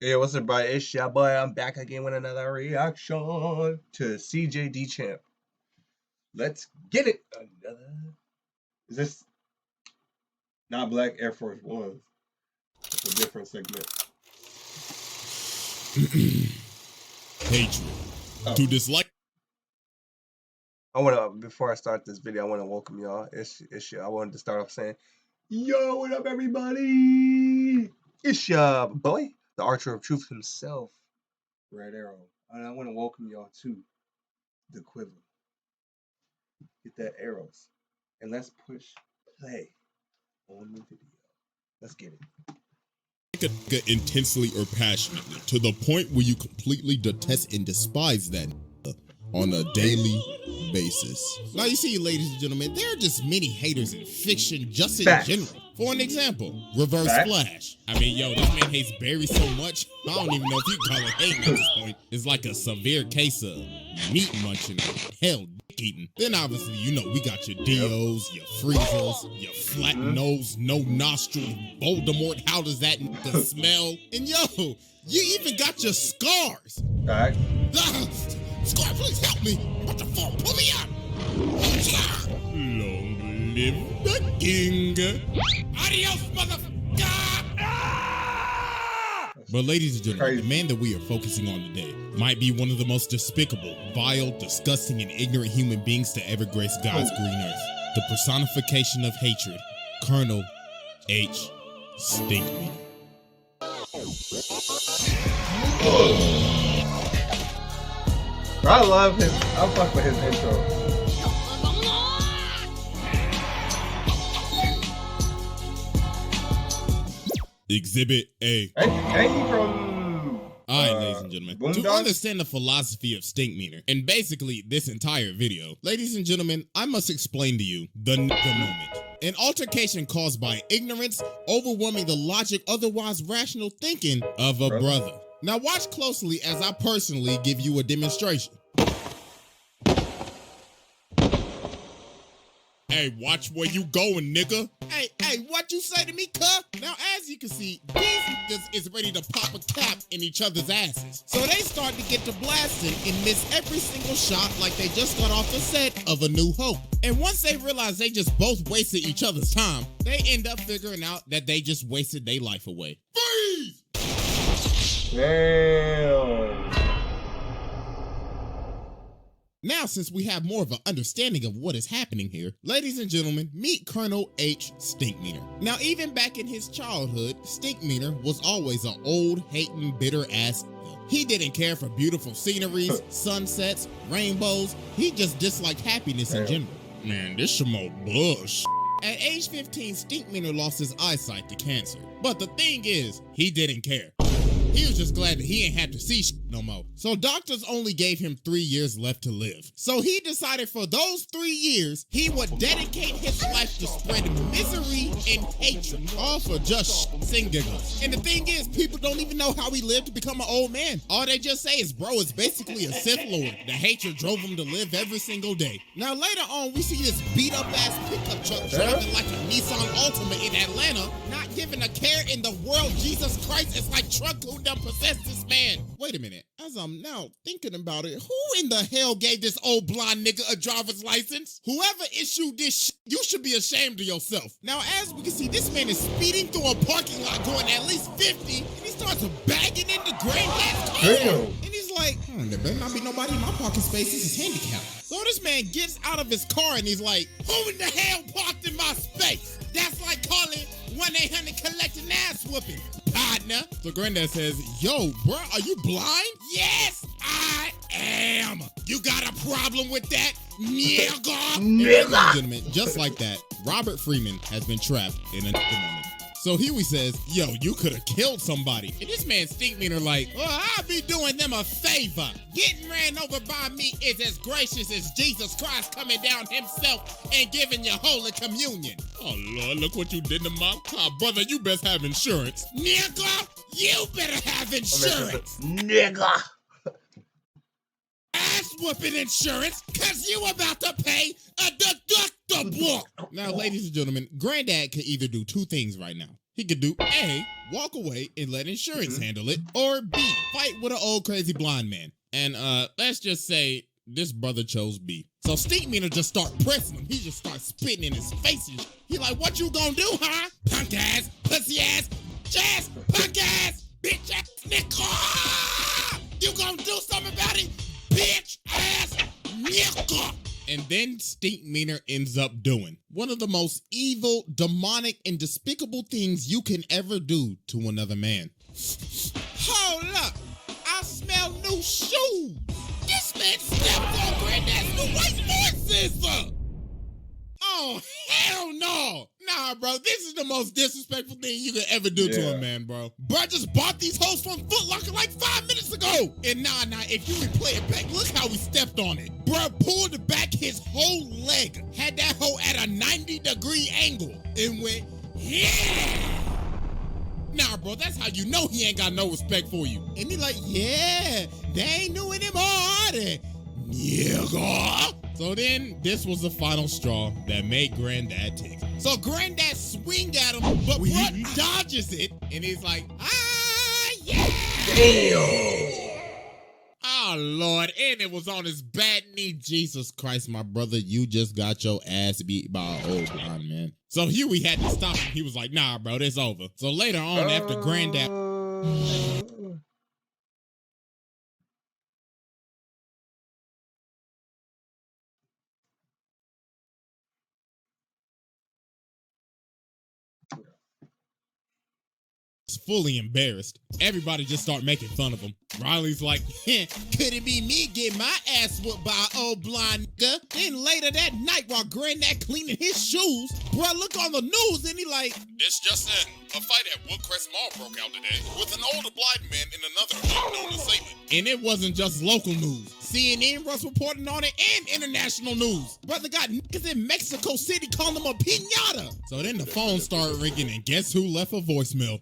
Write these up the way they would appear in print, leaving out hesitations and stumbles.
Hey, what's up, bro? It's your boy. I'm back again with another reaction to CJD Champ. Let's get it. Is this not Black Air Force Ones? It's a different segment. Hatred. To dislike. Before I start this video, I want to welcome y'all. I wanted to start off saying, yo, what up, everybody? It's your boy, the Archer of Truth himself, Red Arrow. And I want to welcome y'all to the quiver. Get that arrows. And let's push play on the video. Let's get it. Intensely or passionately to the point where you completely detest and despise that on a daily basis. Now you see, ladies and gentlemen, there are just many haters in fiction just in general. For an example, Reverse Flash. I mean, yo, this man hates Barry so much, I don't even know if you can call it hate at this point. It's like a severe case of meat munching, hell, dick eating. Then obviously, you know, we got your Dios, your Freezers, your flat nose, no nostril, Voldemort, how does that smell? And yo, you even got your scars. Alright. Scar, please help me. I'm about to fall. Pull me out. Long live the king. Adios, motherfucker. But ladies and gentlemen, the man that we are focusing on today might be one of the most despicable, vile, disgusting, and ignorant human beings to ever grace God's green earth. The personification of hatred, Colonel H. Stinkmeaner. I love his. I fuck with his intro. Exhibit A. Hey, from. Alright, ladies and gentlemen. Boondocks? To understand the philosophy of Stinkmeaner, and basically this entire video, ladies and gentlemen, I must explain to you the moment. An altercation caused by ignorance overwhelming the logic, otherwise rational thinking of a brother. Now watch closely as I personally give you a demonstration. Hey, watch where you going, nigga. Hey, what you say to me, cuh? Now, as you can see, these niggas is ready to pop a cap in each other's asses. So they start to get to blasting and miss every single shot like they just got off the set of A New Hope. And once they realize they just both wasted each other's time, they end up figuring out that they just wasted their life away. Freeze! Damn. Now, since we have more of an understanding of what is happening here, ladies and gentlemen, meet Colonel H. Stinkmeaner. Now, even back in his childhood, Stinkmeaner was always an old, hating, bitter ass. He didn't care for beautiful sceneries, sunsets, rainbows. He just disliked happiness in general. Man, this some old bullshit. At age 15, Stinkmeaner lost his eyesight to cancer. But the thing is, he didn't care. He was just glad that he ain't had to see no more. So doctors only gave him 3 years left to live. So he decided for those 3 years, he would dedicate his life to spread misery and hatred, all for just and giggles. And the thing is, people don't even know how he lived to become an old man. All they just say is, bro, it's basically a Sith Lord. The hatred drove him to live every single day. Now later on, we see this beat up ass pickup truck driving like a Nissan Altima in Atlanta, not giving a care in the world. Jesus Christ, it's like truck who done possessed this man. Wait a minute, as I'm now thinking about it, who in the hell gave this old blonde nigga a driver's license? Whoever issued this shit, you should be ashamed of yourself. Now, as we can see, this man is speeding through a parking lot going at least 50, and he starts bagging into gray ass cars. And he's like, there better not be nobody in my parking space. This is handicapped. So this man gets out of his car and he's like, who in the hell parked in my space? That's like calling 1-800 collect an ass whooping, partner. So Granddad says, yo, bro, are you blind? Yes, I am. You got a problem with that, nigga? Gentlemen, just like that, Robert Freeman has been trapped in a moment. So Huey says, yo, you could have killed somebody. And this man Stinkmeaner like, well, I'll be doing them a favor. Getting ran over by me is as gracious as Jesus Christ coming down himself and giving you Holy Communion. Oh, Lord, look what you did to my car. Brother, you best have insurance. Nigga, you better have insurance. Nigga. Ass whooping insurance, cause you about to pay a deductible. Now, ladies and gentlemen, Granddad could either do two things right now. He could do A, walk away and let insurance handle it, or B, fight with an old crazy blind man. And let's just say this brother chose B. So STINKMEANER just start pressing him. He just starts spitting in his face. And he like, what you gonna do, huh? Punk ass, pussy ass, ass, punk ass, bitch ass, nigga! You gonna do something about it, bitch ass, nigga! And then STINKMEANER ends up doing one of the most evil, demonic, and despicable things you can ever do to another man. Hold up! I smell new shoes! This man stepped on Granddad's new white voices! Oh, hell no! Nah, bro, this is the most disrespectful thing you could ever do to a man, bro. Bro, I just bought these hoes from Foot Locker like 5 minutes ago! And nah, if you replay it back, look how he stepped on it. Bro pulled back his whole leg, had that hoe at a 90-degree angle, and went, yeah! Nah, bro, that's how you know he ain't got no respect for you. And he like, yeah, they ain't new anymore, are they? Nigga. So then, this was the final straw that made Granddad tick. So Granddad swing at him, but bro dodges it, and he's like, yeah! Damn! Oh, Lord, and it was on his bad knee. Jesus Christ, my brother, you just got your ass beat by an old blind man. So Huey had to stop him. He was like, nah, bro, it's over. So later on, after Granddad... fully embarrassed, everybody just start making fun of him. Riley's like, could it be me getting my ass whooped by an old blind nigga? Then later that night while Granddad cleaning his shoes, bro, look on the news and he like, this just in, a fight at Woodcrest Mall broke out today with an older blind man and another unknown assailant. And it wasn't just local news. CNN was reporting on it and international news. Brother got niggas in Mexico City calling him a piñata. So then the phone started ringing and guess who left a voicemail?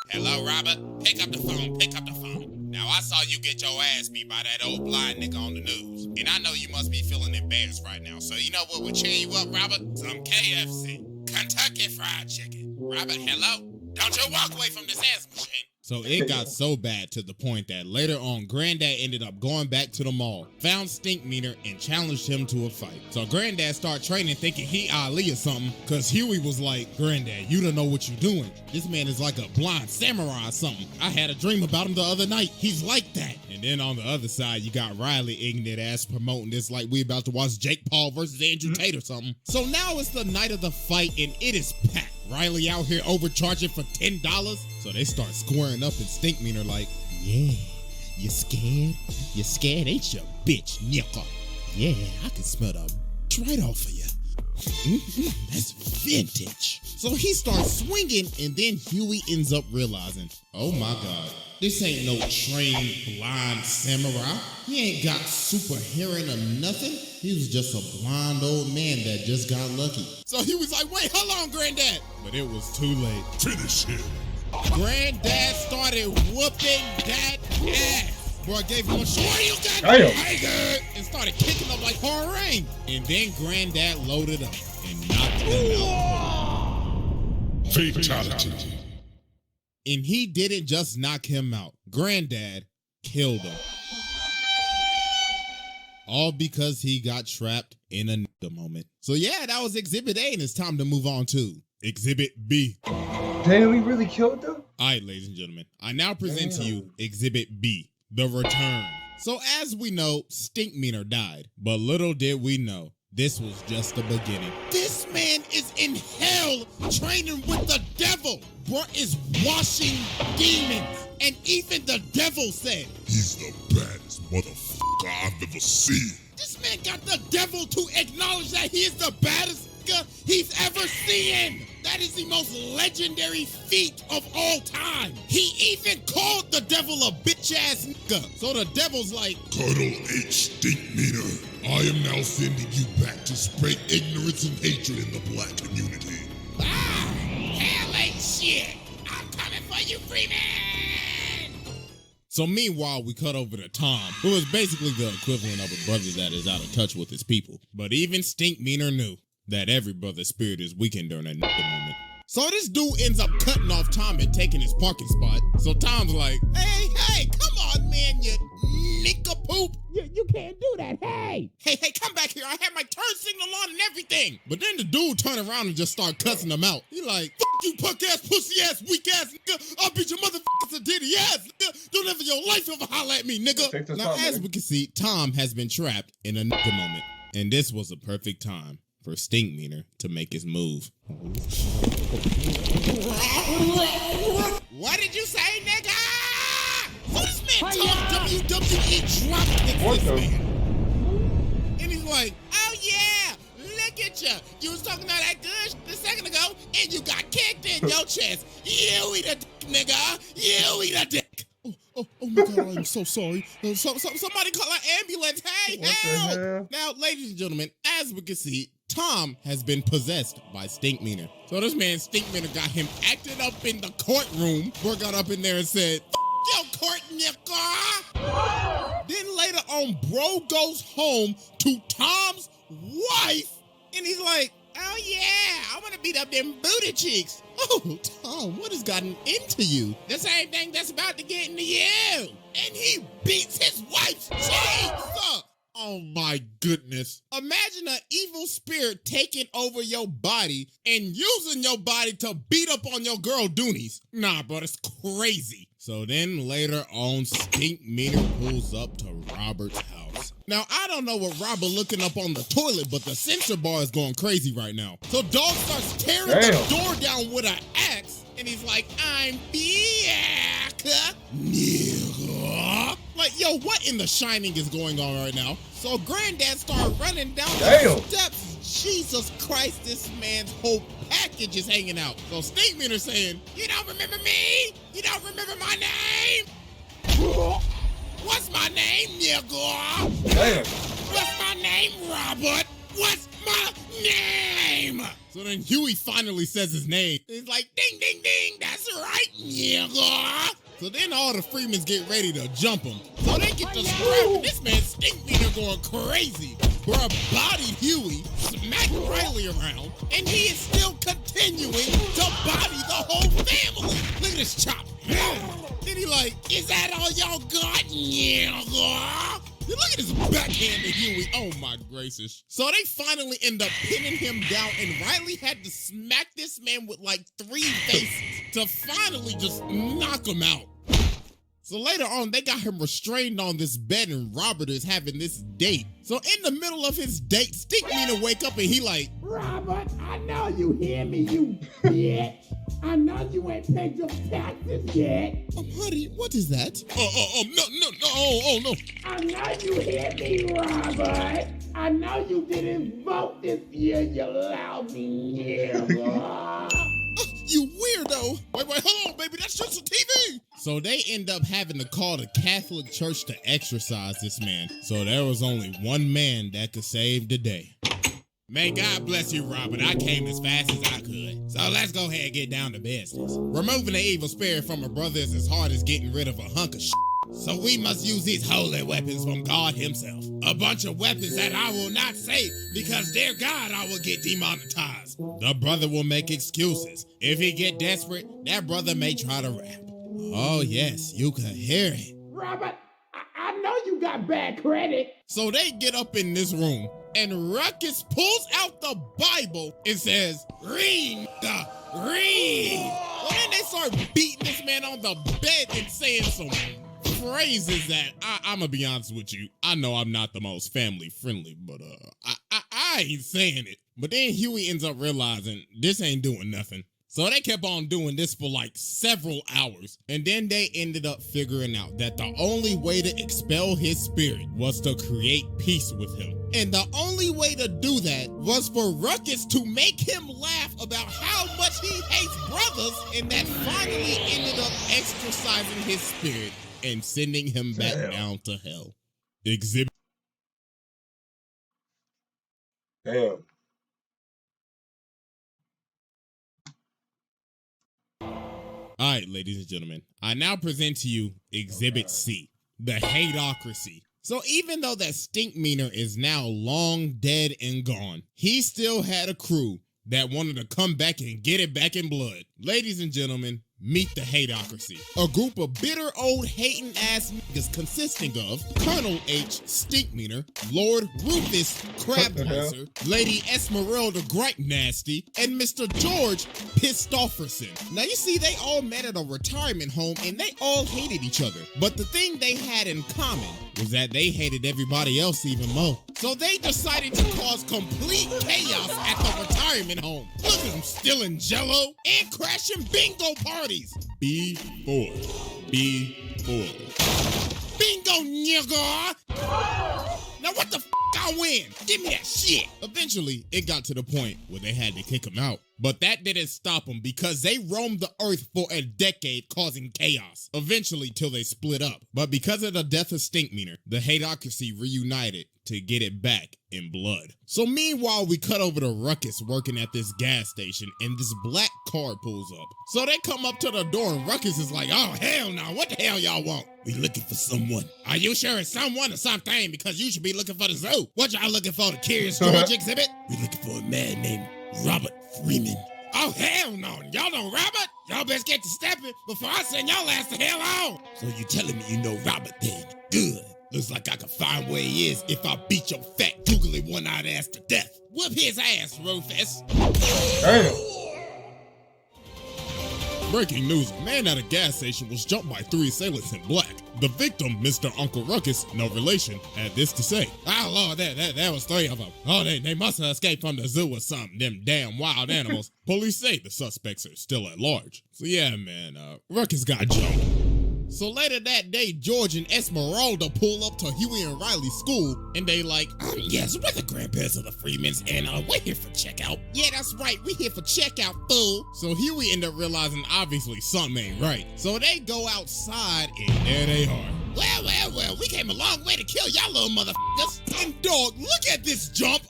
Hello, Robert. Pick up the phone. Now, I saw you get your ass beat by that old blind nigga on the news. And I know you must be feeling embarrassed right now. So you know what would cheer you up, Robert? Some KFC. Kentucky Fried Chicken. Robert, hello? Don't you walk away from this ass machine. So it got so bad to the point that later on, Granddad ended up going back to the mall, found STINKMEANER, and challenged him to a fight. So Granddad started training thinking he Ali or something, because Huey was like, Granddad, you don't know what you're doing. This man is like a blind samurai or something. I had a dream about him the other night. He's like that. And then on the other side, you got Riley ignorant ass promoting this like we about to watch Jake Paul versus Andrew Tate or something. So now it's the night of the fight, and it is packed. Riley out here overcharging for $10. So they start squaring up and STINKMEANER like, yeah, you scared? You scared, ain't you, bitch, nigga? Yeah, I can smell the right off of you. That's vintage. So he starts swinging, and then Huey ends up realizing, oh my God, this ain't no trained blind samurai. He ain't got super hearing or nothing. He was just a blind old man that just got lucky. So he was like, wait, hold on, Granddad. But it was too late. Finish him. Granddad started whooping that ass. Bro, I gave him a short, you got tiger, and started kicking him like Harangue. And then Granddad loaded up and knocked him out. Fatality. And he didn't just knock him out. Granddad killed him. All because he got trapped in a nigga moment. So yeah, that was Exhibit A, and it's time to move on to Exhibit B. Damn, he really killed them? All right, ladies and gentlemen, I now present to you Exhibit B, The Return. So as we know, STINKMEANER died, but little did we know, this was just the beginning. This man is in hell training with the devil. Bro is washing demons. And even the devil said, he's the baddest motherfucker I've ever seen. This man got the devil to acknowledge that he is the baddest nigga he's ever seen. That is the most legendary feat of all time. He even called the devil a bitch-ass nigga. So the devil's like, Colonel H. STINKMEANER, I am now sending you back to spread ignorance and hatred in the black community. Hell ain't shit. I'm coming for you, Freeman. So meanwhile, we cut over to Tom, who is basically the equivalent of a brother that is out of touch with his people. But even STINKMEANER knew that every brother's spirit is weakened during that moment. So this dude ends up cutting off Tom and taking his parking spot. So Tom's like, hey, come on, man, you nincompoop. You can't do that, hey, come back here. I had my turn signal on and everything. But then the dude turned around and just started cussing him out. He like, fuck you, punk ass, pussy ass, weak ass nigga. I'll beat your motherfuckers to ditty ass, nigga. Don't ever your life ever holler at me, nigga. Now, as we can see, Tom has been trapped in a nigga moment. And this was a perfect time for STINKMEANER to make his move. What did you say, nigga? Who this man Tom WWE drop kicks this man? And he's like, oh yeah, look at you. You was talking all that good a second ago, and you got kicked in your chest. You eat a dick, nigga. You eat a dick. Oh my God, I'm so sorry. Somebody call an ambulance. Hey, help! Now, ladies and gentlemen, as we can see, Tom has been possessed by STINKMEANER. So this man, STINKMEANER, got him acting up in the courtroom. Boy got up in there and said, yo, court, nigga. Then later on, bro goes home to Tom's wife, and he's like, oh yeah, I want to beat up them booty cheeks. Oh, Tom, what has gotten into you? The same thing that's about to get into you. And he beats his wife's cheeks. Oh my goodness. Imagine an evil spirit taking over your body and using your body to beat up on your girl Doonies. Nah, bro, it's crazy. So then later on, STINKMEANER pulls up to Robert's house. Now, I don't know what Robert looking up on the toilet, but the sensor bar is going crazy right now. So Dog starts tearing the door down with an axe, and he's like, I'm back, nigga. Like, yo, what in the Shining is going on right now? So Granddad started running down the steps. Jesus Christ, this man's whole package is hanging out. So STINKMEANER saying, you don't remember me? You don't remember my name? What's my name, nigga? Damn. What's my name, Robert? What's my name? So then Huey finally says his name. He's like, ding, ding, ding, that's right, nigga. So then all the Freemans get ready to jump him. So they get to scrapping. This man STINKMEANER going crazy. Bruh bodied Huey, smacked Riley around, and he is still continuing to body the whole family. Look at this chop. Then he like, is that all y'all got? Yeah. Look at his backhand to Huey. Oh my gracious. So they finally end up pinning him down, and Riley had to smack this man with like 3 faces to finally just knock him out. So later on, they got him restrained on this bed, and Robert is having this date. So in the middle of his date, STINKMEANER wake up and he like, Robert, I know you hear me, you bitch. I know you ain't paid your taxes yet. Honey, what is that? No. I know you hear me, Robert. I know you didn't vote this year, you lousy nigga. You weirdo. Wait, hold on, baby, that's just a TV. So they end up having to call the Catholic Church to exorcise this man. So there was only one man that could save the day. May God bless you, Robert. I came as fast as I could. So let's go ahead and get down to business. Removing the evil spirit from a brother is as hard as getting rid of a hunk of shit. So we must use these holy weapons from God himself. A bunch of weapons that I will not say because dear God, I will get demonetized. The brother will make excuses. If he get desperate, that brother may try to rap. Oh yes, you can hear it. Robert, I know you got bad credit. So they get up in this room, and Ruckus pulls out the Bible and says, read. Well, then they start beating this man on the bed and saying some phrases that I'm gonna be honest with you. I know I'm not the most family friendly, but I ain't saying it. But then Huey ends up realizing this ain't doing nothing. So they kept on doing this for like several hours. And then they ended up figuring out that the only way to expel his spirit was to create peace with him. And the only way to do that was for Ruckus to make him laugh about how much he hates brothers, and that finally ended up exorcising his spirit and sending him back down to hell. Exhibit. Damn. All right, ladies and gentlemen, I now present to you Exhibit C, the Hateocracy. So even though that STINKMEANER is now long dead and gone, he still had a crew that wanted to come back and get it back in blood. Ladies and gentlemen, meet the Hateocracy, a group of bitter old hating ass niggas consisting of Colonel H. Stinkmeaner, Lord Rufus Crabweiser, Lady Esmeralda Gripe Nasty, and Mr. George Pissed-Offerson. Now you see, they all met at a retirement home and they all hated each other. But the thing they had in common was that they hated everybody else even more. So they decided to cause complete chaos at the retirement home. Look at them stealing jello and crashing bingo parties. B4. Bingo, nigga! Now what the f*** I win? Give me that shit! Eventually, it got to the point where they had to kick him out. But that didn't stop them because they roamed the earth for a decade causing chaos. Eventually, till they split up. But because of the death of Stinkmeaner, the Hateocracy reunited to get it back in blood. So meanwhile, we cut over to Ruckus working at this gas station and this black car pulls up. So they come up to the door and Ruckus is like, oh hell no, what the hell y'all want? We looking for someone. Are you sure it's someone or something? Because you should be looking for the zoo. What y'all looking for, the Curious George exhibit? We looking for a man named Robert Freeman. Oh hell no, y'all know Robert? Y'all best get to stepping before I send y'all ass the hell on. So you telling me you know Robert then? Good. Looks like I can find where he is if I beat your fat, googly one-eyed ass to death. Whoop his ass, Rufus. Damn. Breaking news, a man at a gas station was jumped by 3 assailants in black. The victim, Mr. Uncle Ruckus, no relation, had this to say. Oh Lord, that was 3 of them. Oh, they must have escaped from the zoo or something, them damn wild animals. Police say the suspects are still at large. So yeah, man, Ruckus got jumped. So later that day, George and Esmeralda pull up to Huey and Riley's school, and they like, yes, we're the grandparents of the Freemans, and we're here for checkout. Yeah, that's right, we're here for checkout, fool. So Huey ended up realizing obviously something ain't right. So they go outside, and there they are. Well, we came a long way to kill y'all little motherfuckers. And dog, look at this jump.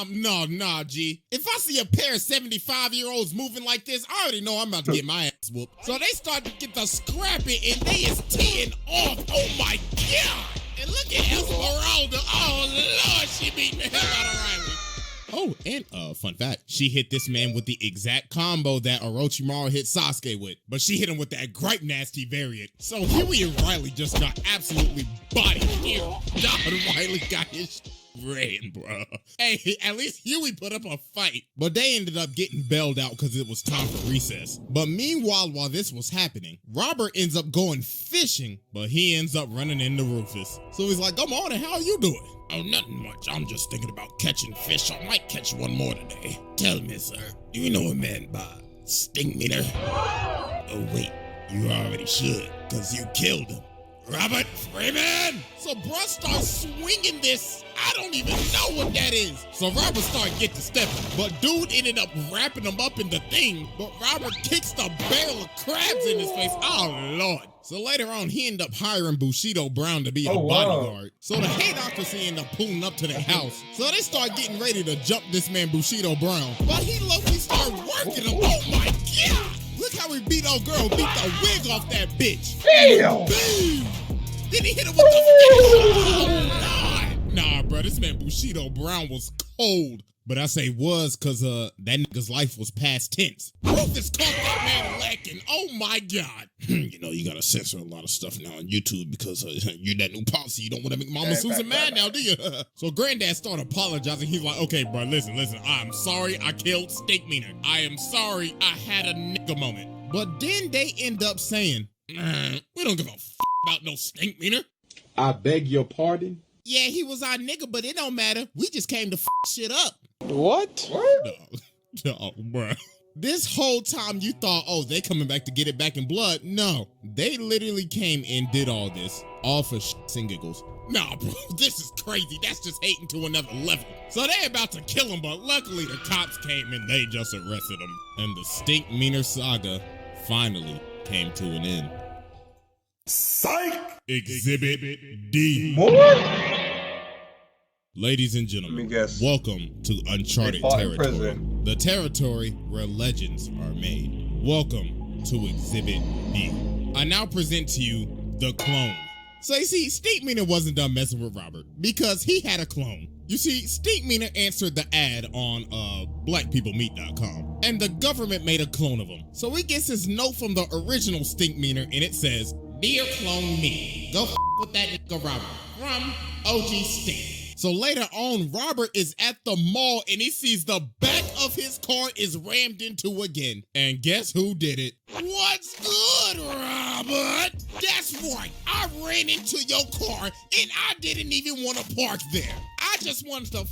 Nah, G. If I see a pair of 75-year-olds moving like this, I already know I'm about to get my ass whooped. So they start to get the scrapping, and they is teeing off. Oh my God. And look at Esmeralda. Oh Lord, she beating the hell out of Riley. Oh, and fun fact, she hit this man with the exact combo that Orochimaru hit Sasuke with, but she hit him with that Gripe Nasty variant. So Huey and Riley just got absolutely bodied here. Riley got his ran, bro. Hey, at least Huey put up a fight. But they ended up getting bailed out because it was time for recess. But meanwhile, while this was happening, Robert ends up going fishing, but he ends up running into Rufus. So he's like, come on, how are you doing? Oh, nothing much. I'm just thinking about catching fish. I might catch one more today. Tell me, sir, do you know a man by Stinkmeaner? Oh, wait, you already should, because you killed him. Robert Freeman! So bruh starts swinging this. I don't even know what that is. So Robert started getting to stepping, but dude ended up wrapping him up in the thing, but Robert kicks the barrel of crabs in his face. Oh, Lord. So later on, he ended up hiring Bushido Brown to be a bodyguard. So the Hateocracy ended up pulling up to their house. So they start getting ready to jump this man Bushido Brown. But he low-key started working him. Oh my God! Look how he beat old girl, beat the wig off that bitch. Damn! Boom! Then he hit him with the oh, Lord. Nah, bro, this man Bushido Brown was cold. But I say was because that nigga's life was past tense. Rufus caught that man lacking. Oh my God. You know, you gotta censor a lot of stuff now on YouTube because you're that new policy. You don't want to make Mama Susan mad now, do you? So Granddad started apologizing. He's like, okay, bro, listen. I'm sorry I killed Stinkmeaner. I am sorry I had a nigga moment. But then they end up saying, we don't give a f about no Stinkmeaner. I beg your pardon? Yeah, he was our nigga, but it don't matter. We just came to f shit up. What? No, bro. This whole time you thought, oh, they coming back to get it back in blood. No, they literally came and did all this, all for shits and giggles. Nah, bro, this is crazy. That's just hating to another level. So they about to kill him, but luckily the cops came and they just arrested him. And the Stinkmeaner saga finally came to an end. Psych! Exhibit D. More? Ladies and gentlemen, welcome to uncharted territory. The territory where legends are made. Welcome to Exhibit D. I now present to you the clone. So you see, Stinkmeaner wasn't done messing with Robert because he had a clone. You see, STINKMEANER answered the ad on blackpeoplemeet.com, and the government made a clone of him. So he gets his note from the original STINKMEANER, and it says, "Dear clone me, go with that nigga Robert from OG Stink." So later on, Robert is at the mall and he sees the back of his car is rammed into again. And guess who did it? What's good, Robert? That's right, I ran into your car and I didn't even want to park there. I just wanted to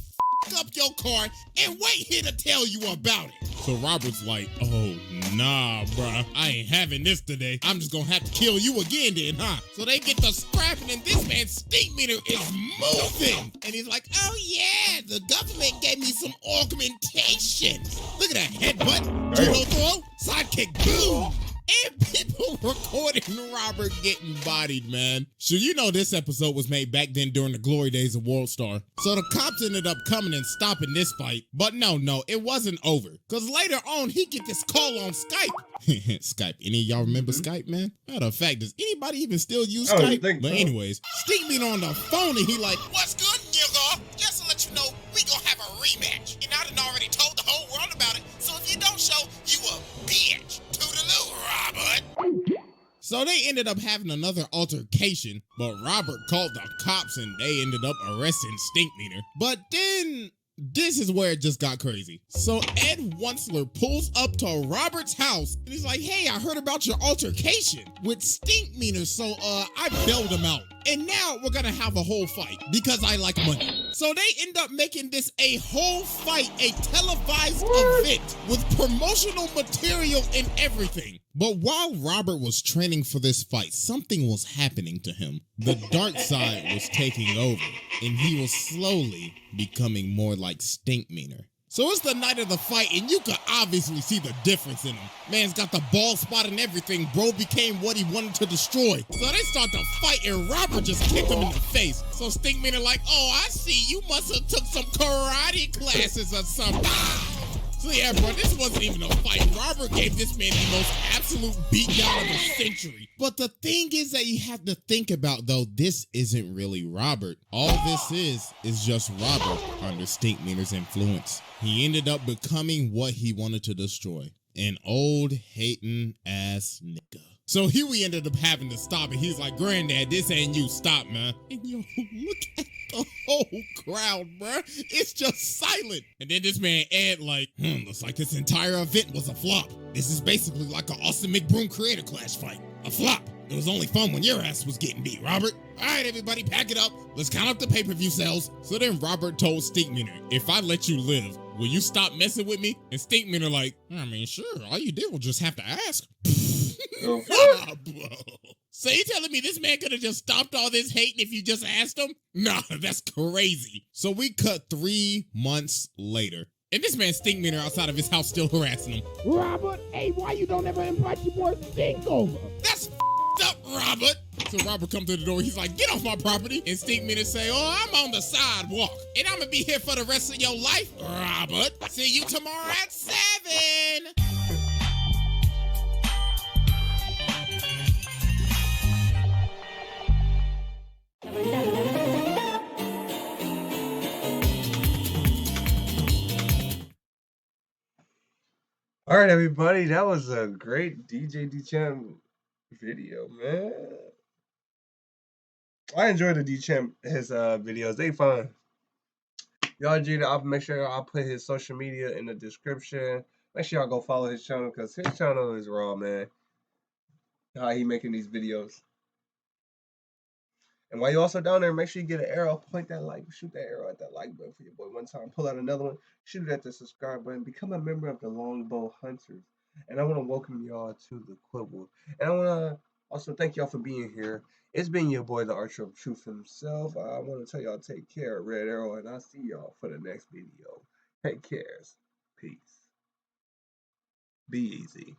up your car and wait here to tell you about it. So Robert's like, oh, nah, bruh. I ain't having this today. I'm just gonna have to kill you again then, huh? So they get to scrapping and this man's STINKMEANER is moving. And he's like, oh yeah, the government gave me some augmentation. Look at that headbutt, judo throw, sidekick, boom. And people recording Robert getting bodied, man. So you know this episode was made back then during the glory days of WorldStar. So the cops ended up coming and stopping this fight. But no, it wasn't over. Because later on, he get this call on Skype. Skype. Any of y'all remember Skype, man? Matter of fact, does anybody even still use Skype? But anyways, STINKMEANER on the phone and he like, what's good, nigga? Just to let you know, we gonna have a rematch. And I done already told the whole world about it. So if you don't show, you a bitch. Toodaloo, Robert. So they ended up having another altercation, but Robert called the cops and they ended up arresting STINKMEANER. But then this is where it just got crazy. So ᴛᴜᴛᴛᴇʀ pulls up to Robert's house and he's like, hey, I heard about your altercation with STINKMEANER, so I bailed him out. And now we're gonna have a whole fight because I like money. So they end up making this a whole fight, a televised event with promotional material and everything. But while Robert was training for this fight, something was happening to him. The dark side was taking over, and he was slowly becoming more like STINKMEANER. So it's the night of the fight, and you can obviously see the difference in him. Man's got the bald spot and everything. Bro became what he wanted to destroy. So they start to fight, and Robert just kicked him in the face. So STINKMEANER like, oh, I see, you must have took some karate classes or something. So yeah, bro, this wasn't even a fight. Robert gave this man the most absolute beatdown of the century. But the thing is that you have to think about, though, this isn't really Robert. All this is just Robert under STINKMEANER's influence. He ended up becoming what he wanted to destroy. An old hating ass nigga. So Huey ended up having to stop it. He's like, Granddad, this ain't you. Stop, man. And yo, look at the whole crowd, bruh. It's just silent. And then this man Ed like, looks like this entire event was a flop. This is basically like an Austin McBroom Creator Clash fight. A flop. It was only fun when your ass was getting beat, Robert. All right, everybody, pack it up. Let's count up the pay-per-view sales. So then Robert told STINKMEANER, if I let you live, will you stop messing with me? And STINKMEANER like, I mean, sure. All you did was just have to ask. Bro. So you telling me this man could have just stopped all this hating if you just asked him? Nah, that's crazy. So we cut 3 months later. And this man STINKMEANER outside of his house still harassing him. Robert, hey, why you don't ever invite your boy Stink over? That's up, Robert. So Robert comes to the door. He's like, get off my property. And STINKMEANER say, oh, I'm on the sidewalk. And I'm going to be here for the rest of your life, Robert. See you tomorrow at 7. All right, everybody, that was a great DJ D-Champ video, man. I enjoy the D-Champ, his videos. They fun. Y'all, I'll make sure I'll put his social media in the description. Make sure y'all go follow his channel because his channel is raw, man. How he making these videos. And while you're also down there, make sure you get an arrow, point that like, shoot that arrow at that like button for your boy one time, pull out another one, shoot it at the subscribe button, become a member of the Longbow Hunters. And I want to welcome y'all to the Quibbble. And I want to also thank y'all for being here. It's been your boy, the Archer of Truth himself. I want to tell y'all take care, Red Arrow, and I'll see y'all for the next video. Take care. Peace. Be easy.